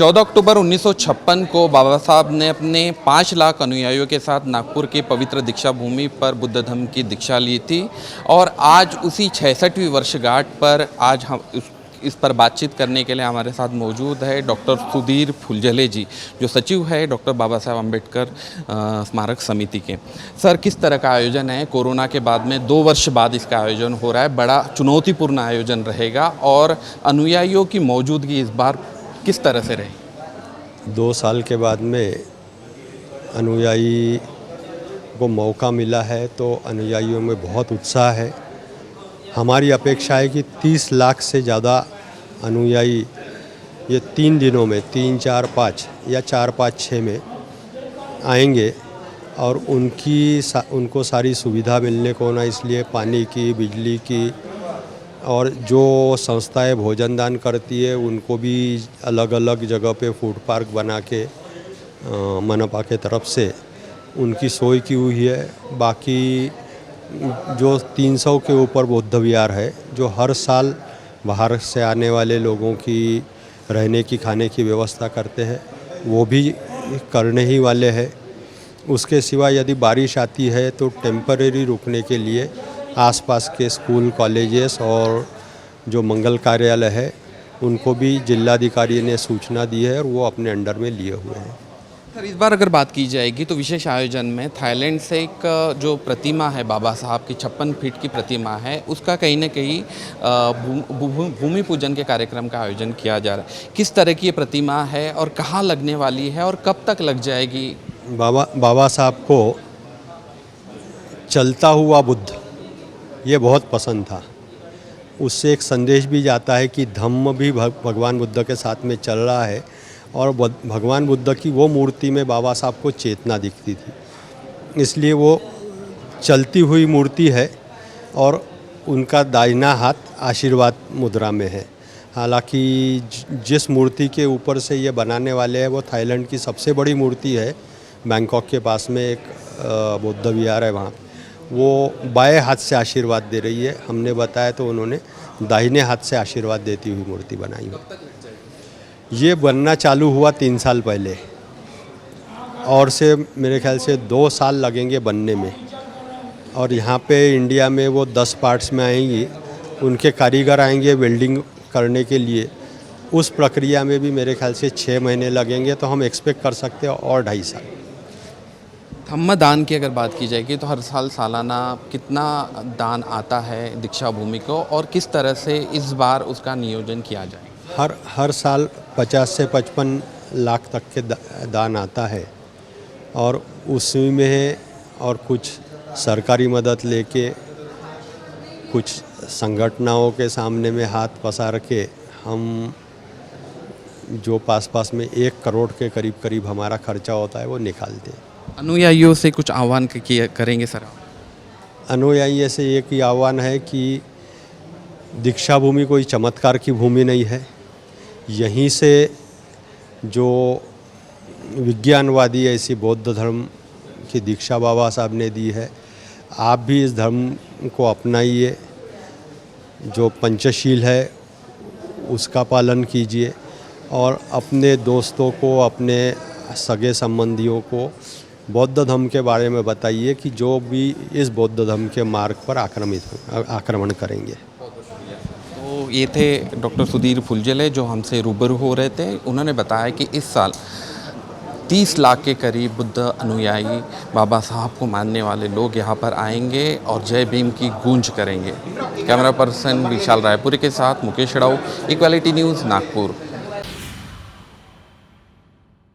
14 अक्टूबर 1956 को बाबा साहब ने अपने 5 लाख अनुयायियों के साथ नागपुर के पवित्र दीक्षा भूमि पर बुद्ध धर्म की दीक्षा ली थी और आज उसी 66वीं वर्षगांठ पर आज हम इस पर बातचीत करने के लिए हमारे साथ मौजूद है डॉक्टर सुधीर फुलझले जी, जो सचिव है डॉक्टर बाबा साहब अम्बेडकर स्मारक समिति के। सर, किस तरह का आयोजन है? कोरोना के बाद में 2 वर्ष बाद इसका आयोजन हो रहा है, बड़ा चुनौतीपूर्ण आयोजन रहेगा और अनुयायियों की मौजूदगी इस बार किस तरह से रही? 2 साल के बाद में अनुयायी को मौका मिला है तो अनुयायियों में बहुत उत्साह है। हमारी अपेक्षा है कि 30 लाख से ज़्यादा अनुयायी ये 3 दिनों में 3, 4, 5 या 4, 5, 6 में आएंगे और उनको सारी सुविधा मिलने को ना, इसलिए पानी की, बिजली की और जो संस्थाएं भोजन दान करती है उनको भी अलग अलग जगह पे फूड पार्क बना के मनपा के तरफ से उनकी सोई की हुई है। बाकी जो 300 के ऊपर बौद्ध विहार है, जो हर साल बाहर से आने वाले लोगों की रहने की, खाने की व्यवस्था करते हैं, वो भी करने ही वाले हैं। उसके सिवा यदि बारिश आती है तो टेम्परेरी रुकने के लिए आसपास के स्कूल, कॉलेजेस और जो मंगल कार्यालय है उनको भी जिलाधिकारी ने सूचना दी है और वो अपने अंडर में लिए हुए हैं। सर, इस बार अगर बात की जाएगी तो विशेष आयोजन में थाईलैंड से एक जो प्रतिमा है बाबा साहब की 56 फीट की प्रतिमा है, उसका कहीं ना कहीं भूमि पूजन के कार्यक्रम का आयोजन किया जा रहा है। किस तरह की ये प्रतिमा है और कहाँ लगने वाली है और कब तक लग जाएगी? बाबा साहब को चलता हुआ बुद्ध ये बहुत पसंद था। उससे एक संदेश भी जाता है कि धम्म भी भगवान बुद्ध के साथ में चल रहा है और भगवान बुद्ध की वो मूर्ति में बाबा साहब को चेतना दिखती थी, इसलिए वो चलती हुई मूर्ति है और उनका दाहिना हाथ आशीर्वाद मुद्रा में है। हालांकि जिस मूर्ति के ऊपर से ये बनाने वाले हैं वो थाईलैंड की सबसे बड़ी मूर्ति है। बैंकॉक के पास में एक बौद्ध विहार है, वहाँ वो बाएं हाथ से आशीर्वाद दे रही है। हमने बताया तो उन्होंने दाहिने हाथ से आशीर्वाद देती हुई मूर्ति बनाई है। ये बनना चालू हुआ 3 साल पहले और से मेरे ख्याल से 2 साल लगेंगे बनने में। और यहाँ पे इंडिया में वो 10 पार्ट्स में आएंगी, उनके कारीगर आएंगे वेल्डिंग करने के लिए। उस प्रक्रिया में भी मेरे ख्याल से 6 महीने लगेंगे, तो हम एक्सपेक्ट कर सकते हैं और 2.5 साल। धम्म दान की अगर बात की जाएगी तो हर साल सालाना कितना दान आता है दीक्षा भूमि को और किस तरह से इस बार उसका नियोजन किया जाए? हर साल 50 से 55 लाख तक के दान आता है और उसी में और कुछ सरकारी मदद लेके, कुछ संगठनों के सामने में हाथ पसार के हम जो पास में 1 करोड़ के करीब हमारा खर्चा होता है वो निकालते हैं। अनुयायियों से कुछ आह्वान करेंगे सर? अनुयायी से एक ही आह्वान है कि दीक्षा भूमि कोई चमत्कार की भूमि नहीं है। यहीं से जो विज्ञानवादी ऐसी बौद्ध धर्म की दीक्षा बाबा साहब ने दी है। आप भी इस धर्म को अपनाइए, जो पंचशील है उसका पालन कीजिए और अपने दोस्तों को, अपने सगे संबंधियों को बौद्ध धर्म के बारे में बताइए कि जो भी इस बौद्ध धर्म के मार्ग पर आक्रमण करेंगे। तो ये थे डॉक्टर सुधीर फुलझले जो हमसे रूबरू हो रहे थे। उन्होंने बताया कि इस साल 30 लाख के करीब बुद्ध अनुयायी, बाबा साहब को मानने वाले लोग यहाँ पर आएंगे और जय भीम की गूंज करेंगे। कैमरा पर्सन विशाल रायपुरी के साथ मुकेश राव, इक्वालिटी न्यूज़, नागपुर।